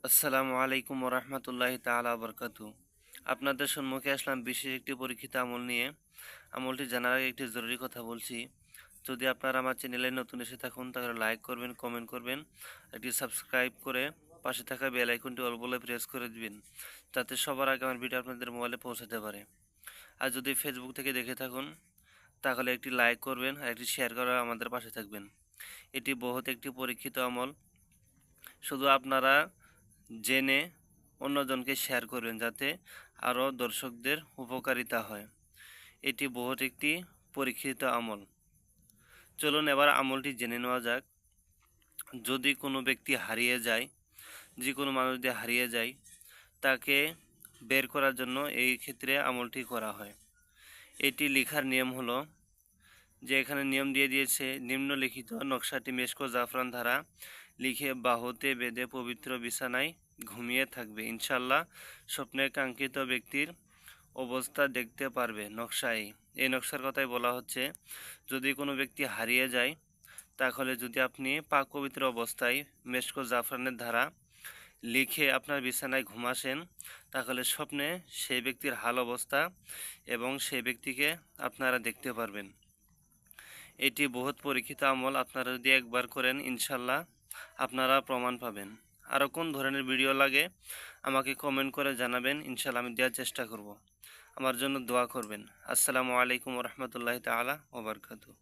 আসসালামু আলাইকুম ওরহমতুল্লাহি তাআলা বরকাতু। আপনাদের সম্মুখে আসলাম বিশেষ একটি পরীক্ষিত আমল নিয়ে। আমলটি জানার আগে একটি জরুরি কথা বলছি। যদি আপনারা আমার চ্যানেলে নতুন এসে থাকুন তাহলে লাইক করবেন, কমেন্ট করবেন, একটি সাবস্ক্রাইব করে পাশে থাকা বেল আইকনটি অল বলে প্রেস করে দিবেন, যাতে সবার আগে আমার ভিডিও আপনাদের মোবাইলে পৌঁছাতে পারে। আর যদি ফেসবুক থেকে দেখে থাকুন তাহলে একটি লাইক করবেন আর একটি শেয়ার করে আমাদের পাশে থাকবেন। এটি বহুত একটি পরীক্ষিত আমল। শুধু আপনারা জেনে অন্যজনকে শেয়ার করবেন, যাতে আরও দর্শকদের উপকারিতা হয়। এটি বহুত একটি পরীক্ষিত আমল। চলুন এবার আমলটি জেনে নেওয়া যাক। যদি কোনো ব্যক্তি হারিয়ে যায়, যে কোনো মানুষ যদি হারিয়ে যায়, তাকে বের করার জন্য এই ক্ষেত্রে আমলটি করা হয়। এটি লেখার নিয়ম হলো যে এখানে নিয়ম দিয়ে দিয়েছে, নিম্নলিখিত নকশাটি মেশক জাফরান দ্বারা লিখে বাহুতে বেঁধে পবিত্র বিছানায় ঘুমিয়ে থাকবে। ইনশাল্লাহ স্বপ্নে কাঙ্ক্ষিত ব্যক্তির অবস্থা দেখতে পারবে। নকশায় এই নকশার কথাই বলা হচ্ছে। যদি কোনো ব্যক্তি হারিয়ে যায়, তাহলে যদি আপনি পাক পবিত্র অবস্থায় মেশক জাফরানের ধারা লিখে আপনার বিছানায় ঘুমাসেন, তাহলে স্বপ্নে সেই ব্যক্তির হাল অবস্থা এবং সেই ব্যক্তিকে আপনারা দেখতে পারবেন। এটি বহুত পরীক্ষিত আমল। আপনারা যদি একবার করেন ইনশাল্লাহ আপনারা প্রমাণ পাবেন। আরও কোন ধরনের ভিডিও লাগে আমাকে কমেন্ট করে জানাবেন, ইনশাল্লাহ আমি দেওয়ার চেষ্টা করব। আমার জন্য দোয়া করবেন। আসসালামু আলাইকুম রহমতুল্লাহ তাআলা ওয়া বারাকাতুহু।